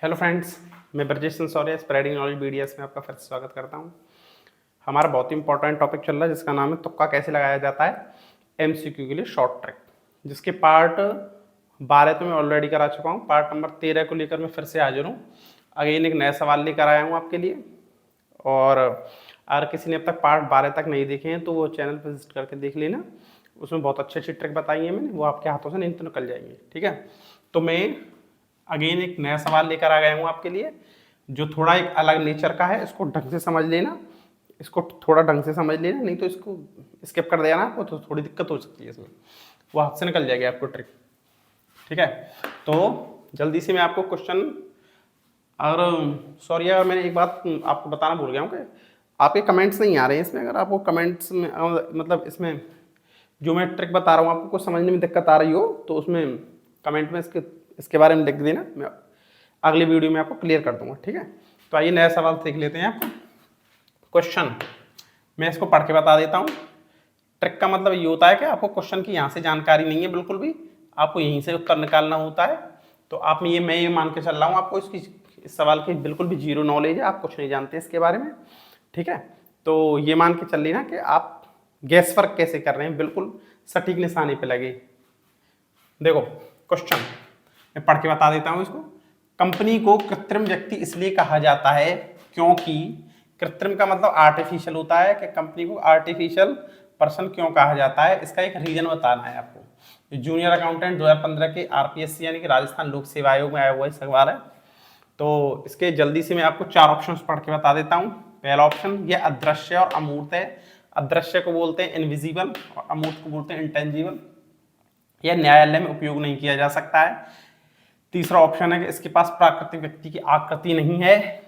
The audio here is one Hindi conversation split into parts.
हेलो फ्रेंड्स, मैं ब्रजेश सिंसोरिया स्प्रेडिंग नॉलेज बीडीएस में आपका फिर से स्वागत करता हूं। हमारा बहुत ही इंपॉर्टेंट टॉपिक चल रहा है जिसका नाम है तुक्का कैसे लगाया जाता है एमसीक्यू के लिए शॉर्ट ट्रिक, जिसके पार्ट 12 तो मैं ऑलरेडी करा चुका हूं। पार्ट नंबर 13 को लेकर मैं फिर से हाजिर हूं। अगेन एक नया सवाल लेकर आया हूं आपके लिए। और अगर किसी ने अब तक पार्ट 12 तक नहीं देखे हैं तो वो चैनल पर विजिट करके देख लेना। उसमें बहुत अच्छी अच्छी ट्रिक बताई है मैंने, वो आपके हाथों से नहीं तो निकल जाएंगी। ठीक है, तो मैं अगेन एक नया सवाल लेकर आ गया हूँ आपके लिए, जो थोड़ा एक अलग नेचर का है। इसको ढंग से समझ लेना, इसको थोड़ा ढंग से समझ लेना, नहीं तो इसको स्किप कर देना आपको तो थोड़ी दिक्कत हो सकती है इसमें, वो हाथ से निकल जाएगी आपको ट्रिक। ठीक है, तो जल्दी से मैं आपको क्वेश्चन, और सॉरी अगर मैंने एक बात आपको बताना भूल गया हूँ कि आपके कमेंट्स नहीं आ रहे हैं इसमें। अगर आपको कमेंट्स में मतलब इसमें जो मैं ट्रिक बता रहा हूँ आपको कुछ समझने में दिक्कत आ रही हो तो उसमें कमेंट में इसके बारे में लिख देना, मैं अगली वीडियो में आपको क्लियर कर दूंगा। ठीक है, तो आइए नया सवाल देख लेते हैं। आपको क्वेश्चन मैं इसको पढ़ के बता देता हूँ। ट्रिक का मतलब ये होता है कि आपको क्वेश्चन की यहाँ से जानकारी नहीं है बिल्कुल भी, आपको यहीं से उत्तर निकालना होता है। तो आप मैं ये मान के चल रहा हूँ आपको इस सवाल की बिल्कुल भी जीरो नॉलेज है, आप कुछ नहीं जानते इसके बारे में। ठीक है, तो ये मान के चल लेना कि आप गैस वर्क कैसे कर रहे हैं, बिल्कुल सटीक निशाने पे लगे। देखो क्वेश्चन मैं पढ़ के बता देता हूं इसको। कंपनी को कृत्रिम व्यक्ति इसलिए कहा जाता है क्योंकि, कृत्रिम का मतलब आर्टिफिशियल होता है, कि कंपनी को आर्टिफिशियल पर्सन क्यों कहा जाता है, इसका एक रीजन बताना है आपको। जूनियर अकाउंटेंट 2015 के आरपीएससी यानी कि राजस्थान लोक सेवा आयोग में आया हुआ सवाल है। तो इसके जल्दी से मैं आपको 4 ऑप्शन पढ़ के बता देता हूँ। पहला ऑप्शन, ये अदृश्य और अमूर्त है। अदृश्य को बोलते हैं इनविजिबल और अमूर्त को बोलते हैं इंटेंजिबल। यह न्यायालय में उपयोग नहीं किया जा सकता है। तीसरा ऑप्शन है कि इसके पास प्राकृतिक व्यक्ति की आकृति नहीं है।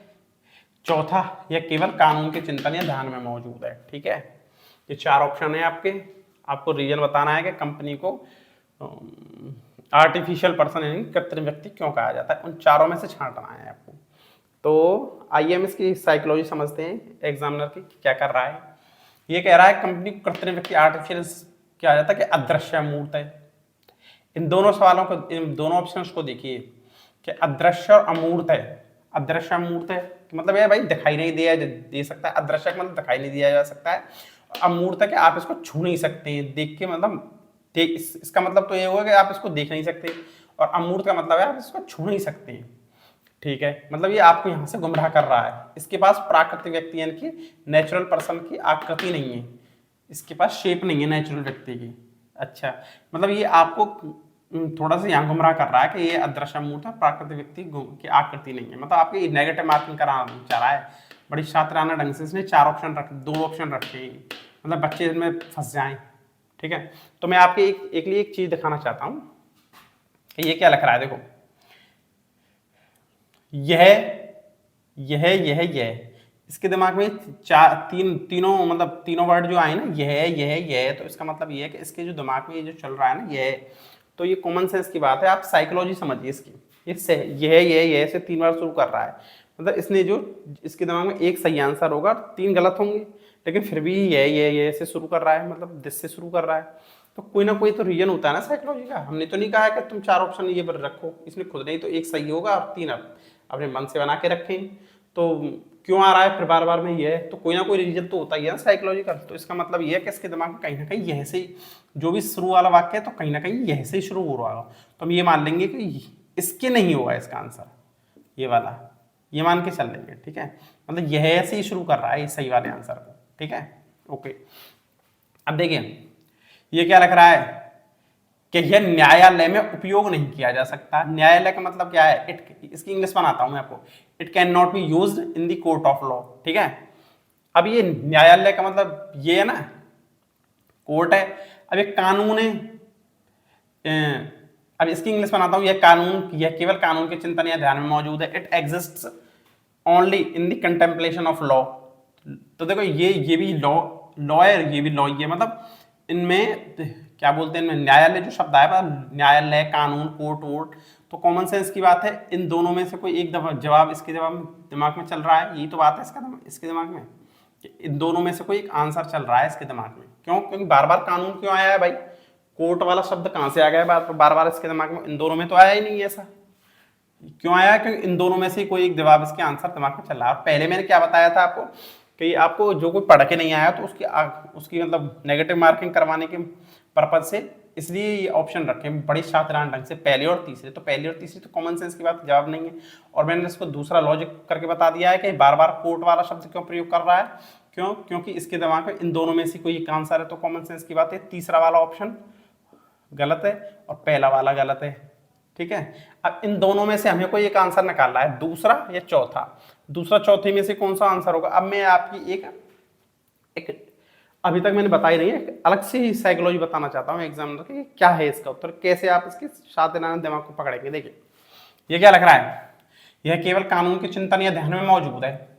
चौथा, यह केवल कानून के चिंतन या ध्यान में मौजूद है। ठीक है, ये 4 ऑप्शन है आपके। आपको रीजन बताना है कि कंपनी को आर्टिफिशियल पर्सन यानी कृत्रिम व्यक्ति क्यों कहा जाता है, उन चारों में से छांटना है आपको। तो आइए हम इसकी साइकोलॉजी समझते हैं एग्जामिनर की क्या कर रहा है। ये कह रहा है कंपनी को कृत्रिम व्यक्ति आर्टिफिशियल क्या जाता है कि अदृश्य मूर्त है। इन दोनों सवालों को, इन दोनों ऑप्शंस को देखिए कि अदृश्य और अमूर्त है। अदृश्य अमूर्त है मतलब ये भाई दिखाई नहीं दे सकता है। अदृश्य मतलब दिखाई नहीं दिया जा सकता है। अमूर्त है कि आप इसको छू नहीं सकते हैं, देख के मतलब इसका मतलब तो ये होगा कि आप इसको देख नहीं सकते, और अमूर्त का मतलब है आप इसको छू नहीं सकते हैं। ठीक है, मतलब ये आपको यहाँ से गुमराह कर रहा है। इसके पास प्राकृतिक व्यक्ति यानी कि नेचुरल पर्सन की आकृति नहीं है, इसके पास शेप नहीं है नेचुरल व्यक्ति की। अच्छा, मतलब ये आपको थोड़ा सा यहाँ गुमराह कर रहा है कि ये अदृश्य मूर्त है, प्राकृतिक व्यक्ति की आकृति नहीं है। मतलब आपके नेगेटिव मार्किंग कराना चाह रहा है। बड़ी शातिराना ढंग से इसने 4 ऑप्शन रखे, 2 ऑप्शन रखे, मतलब बच्चे इसमें फंस जाएं। ठीक है, तो मैं आपके एक लिए एक चीज दिखाना चाहता हूँ कि ये क्या लिख रहा है। देखो यह इसके दिमाग में तीनों मतलब तीनों वर्ड जो आए ना, यह, तो इसका मतलब ये है कि इसके जो दिमाग में ये जो चल रहा है ना यह, तो ये कॉमन सेंस की बात है। आप साइकोलॉजी समझिए इसकी। यह से 3 बार शुरू कर रहा है, मतलब इसने जो इसके दिमाग में एक सही आंसर होगा, 3 गलत होंगे, लेकिन फिर भी यह से शुरू कर रहा है, मतलब दिस से शुरू कर रहा है। तो कोई ना कोई तो रीजन होता है ना साइकोलॉजी का। हमने तो नहीं कहा है कि तुम 4 ऑप्शन ये पर रखो, इसने खुद नहीं तो एक सही होगा और 3 अपने मन से बना के रखें। तो क्यों आ रहा है फिर बार बार में ये, तो कोई ना कोई रीजन तो होता ही है ना साइकोलॉजी का। तो इसका मतलब ये है कि इसके दिमाग में कहीं ना कहीं यह से जो भी शुरू वाला वाक्य है तो कहीं ना कहीं यह से ही शुरू हो रहा होगा। तो हम ये मान लेंगे कि इसके नहीं होगा इसका आंसर, ये वाला, ये मान के चल लेंगे। ठीक है, मतलब यह से ही शुरू कर रहा है इस सही वाले आंसर को। ठीक है, ओके। अब देखिए ये क्या लिख रहा है कि यह न्यायालय में उपयोग नहीं किया जा सकता। न्यायालय का मतलब क्या है, इसकी इंग्लिश बनाता हूं मैं आपको। It can not be used in the court of law. ठीक है, अब ये न्यायालय का मतलब ये है ना, कोर्ट है। अब एक कानून है, अब इसकी इंग्लिश बनाता हूं। यह केवल कानून के चिंतन या ध्यान में मौजूद है। It exists only in the contemplation of law. तो देखो ये भी लॉ है, ये भी लॉ, ये मतलब इनमें क्या बोलते हैं, इनमें न्यायालय जो शब्द आया, न्यायालय, कानून, कोर्ट वोट, तो कॉमन सेंस की बात है। इन दोनों में से कोई एक जवाब इसके जवाब में दिमाग में चल रहा है, यही तो बात है इसके दिमाग में। इन दोनों में से कोई एक आंसर चल रहा है इसके दिमाग में। क्यों? क्योंकि बार बार कानून क्यों आया है भाई, कोर्ट वाला शब्द कहाँ से आ गया है बार बार इसके दिमाग में? इन दोनों में तो आया ही नहीं ऐसा। क्यों आया? क्योंकि इन दोनों में से कोई एक जवाब इसके आंसर दिमाग में चल रहा है। और पहले मैंने क्या बताया था आपको कि आपको जो कोई पढ़ के नहीं आया तो उसकी मतलब नेगेटिव मार्किंग करवाने के पर्पज से इसलिए ये ऑप्शन रखे बड़ी शातिरान ढंग से, पहले और तीसरे। तो पहले और तीसरे तो कॉमन सेंस की बात जवाब नहीं है। और मैंने इसको दूसरा लॉजिक करके बता दिया है कि बार बार कोर्ट वाला शब्द क्यों प्रयोग कर रहा है। क्यों? क्योंकि इसके दिमाग में इन दोनों में से कोई एक आंसर है, तो कॉमन सेंस की बात है तीसरा वाला ऑप्शन गलत है और पहला वाला गलत है। ठीक है, अब इन दोनों में से हमें कोई एक आंसर निकालना है, दूसरा या चौथा। दूसरा चौथे में से कौन सा आंसर होगा? अब मैं आपकी एक अभी तक मैंने बताई नहीं है, एक अलग से ही साइकोलॉजी बताना चाहता हूँ एग्जामिनर की, क्या है इसका उत्तर, कैसे आप इसके शातिराना दिमाग को पकड़ेंगे। देखिए ये क्या लग रहा है, यह केवल कानून के चिंतन या ध्यान में मौजूद है।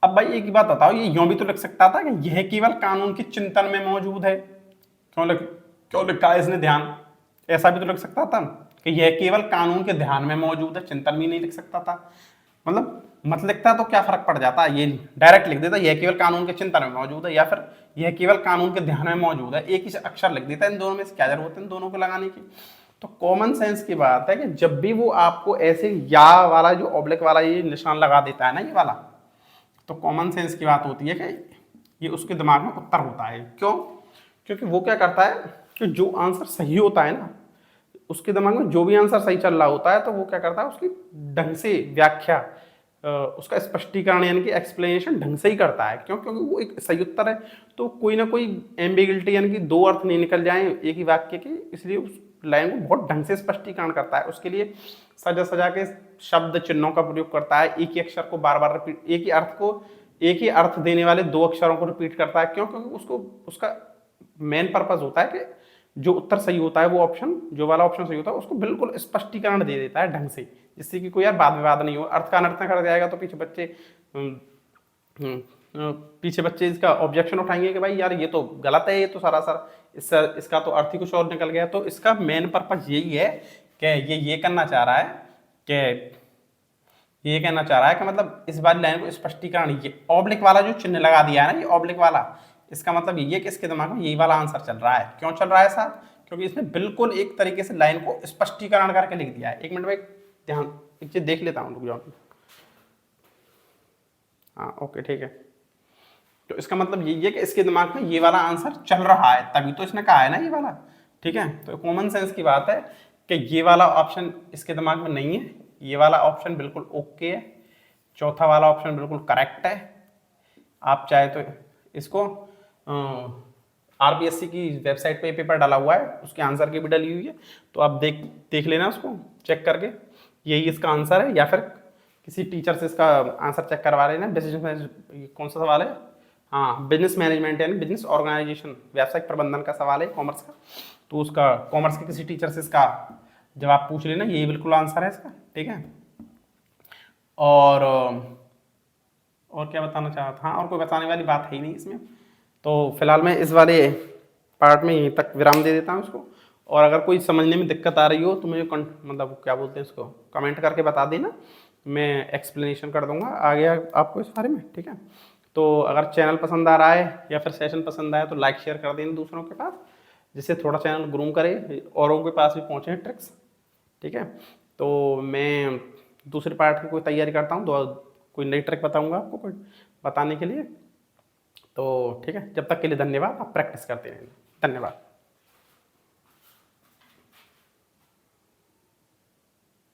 अब भाई एक बात बताओ, ये यूं भी तो लिख सकता था कि यह केवल कानून के चिंतन में मौजूद है। क्यों लिखा है इसने ध्यान? ऐसा भी तो लिख सकता था कि यह केवल कानून के ध्यान में मौजूद है, चिंतन भी नहीं लिख सकता था। मतलब मत लिखता तो क्या फर्क पड़ जाता, ये डायरेक्ट लिख देता यह केवल कानून के चिंतन में मौजूद है, या फिर यह केवल कानून के ध्यान में मौजूद है, एक ही अक्षर लिख देता। इन दोनों में से क्या जरूरत है इन दोनों को लगाने की? तो कॉमन सेंस की बात है कि जब भी वो आपको ऐसे या वाला जो ऑब्लिक वाला ये निशान लगा देता है ना, ये वाला, तो कॉमन सेंस की बात होती है कि ये उसके दिमाग में उत्तर होता है। क्यों? क्योंकि वो क्या करता है कि जो आंसर सही होता है ना, उसके दिमाग में जो भी आंसर सही चल रहा होता है, तो वो क्या करता है उसकी ढंग से व्याख्या, उसका स्पष्टीकरण यानी कि एक्सप्लेनेशन ढंग से ही करता है। क्यों? क्योंकि वो एक सही उत्तर है, तो कोई ना कोई एम्बिगिलिटी यानी कि दो अर्थ नहीं निकल जाए एक ही वाक्य के, इसलिए उस लाइन को बहुत ढंग से स्पष्टीकरण करता है। उसके लिए सजा सजा के शब्द चिन्हों का प्रयोग करता है, एक ही अक्षर को बार बार रिपीट, एक ही अर्थ देने वाले दो अक्षरों को रिपीट करता है। क्यों? क्योंकि उसको उसका मेन पर्पज होता है कि जो उत्तर सही होता है, वो ऑप्शन, जो वाला ऑप्शन सही होता है, उसको बिल्कुल स्पष्टीकरण दे देता है ढंग से, जिससे कि कोई यार वाद विवाद नहीं हो। अर्थ का अनर्थ कर जाएगा तो पीछे बच्चे इसका ऑब्जेक्शन उठाएंगे कि भाई यार ये तो गलत है, ये तो सरासर इसका तो अर्थ ही कुछ और निकल गया। तो इसका मेन पर्पज यही है कि ये कहना चाह रहा है कि मतलब इस बार लाइन को स्पष्टीकरण, ये ऑब्लिक वाला जो चिन्ह लगा दिया है ना, ये ऑब्लिक वाला, इसका मतलब ये है कि इसके दिमाग में यही वाला आंसर चल रहा है। क्यों चल रहा है साहब? क्योंकि इसने बिल्कुल एक तरीके से लाइन को स्पष्टीकरण करके लिख दिया है। एक मिनट में ध्यान एक चीज देख लेता हूँ, रुक जाओ। हाँ ओके ठीक है। तो इसका मतलब यही है कि इसके दिमाग में ये वाला आंसर चल रहा है, तभी तो इसने कहा है ना ये वाला। ठीक है, तो कॉमन सेंस की बात है कि ये वाला ऑप्शन इसके दिमाग में नहीं है, ये वाला ऑप्शन बिल्कुल ओके है, चौथा वाला ऑप्शन बिल्कुल करेक्ट है। आप चाहे तो इसको आरपीएससी की वेबसाइट पे पेपर डाला हुआ है, उसके आंसर की भी डली हुई है, तो आप देख लेना उसको चेक करके, यही इसका आंसर है। या फिर किसी टीचर से इसका आंसर चेक करवा लेना। बिजनेस, कौन सा सवाल है? हाँ, बिजनेस मैनेजमेंट यानी बिजनेस ऑर्गेनाइजेशन, व्यावसायिक प्रबंधन का सवाल है कॉमर्स का, तो उसका कॉमर्स के किसी टीचर से इसका जवाब पूछ लेना, यही बिल्कुल आंसर है इसका। ठीक है, और क्या बताना चाहा था? हाँ, और कोई बताने वाली बात है ही नहीं इसमें। तो फिलहाल मैं इस वाले पार्ट में यहीं तक विराम दे देता हूँ इसको। और अगर कोई समझने में दिक्कत आ रही हो तो मुझे मतलब क्या बोलते हैं इसको, कमेंट करके बता देना, मैं एक्सप्लेनेशन कर दूंगा आगे आपको इस बारे में। ठीक है, तो अगर चैनल पसंद आ रहा है या फिर सेशन पसंद आया तो लाइक शेयर कर देना दूसरों के पास, जिससे थोड़ा चैनल ग्रूम करे, औरों के पास भी पहुँचे ट्रिक्स। ठीक है, तो मैं दूसरे पार्ट की कोई तैयारी करता हूँ, तो कोई नई ट्रिक बताऊँगा आपको कोई बताने के लिए। तो ठीक है, जब तक के लिए धन्यवाद। आप प्रैक्टिस करते रहें। धन्यवाद।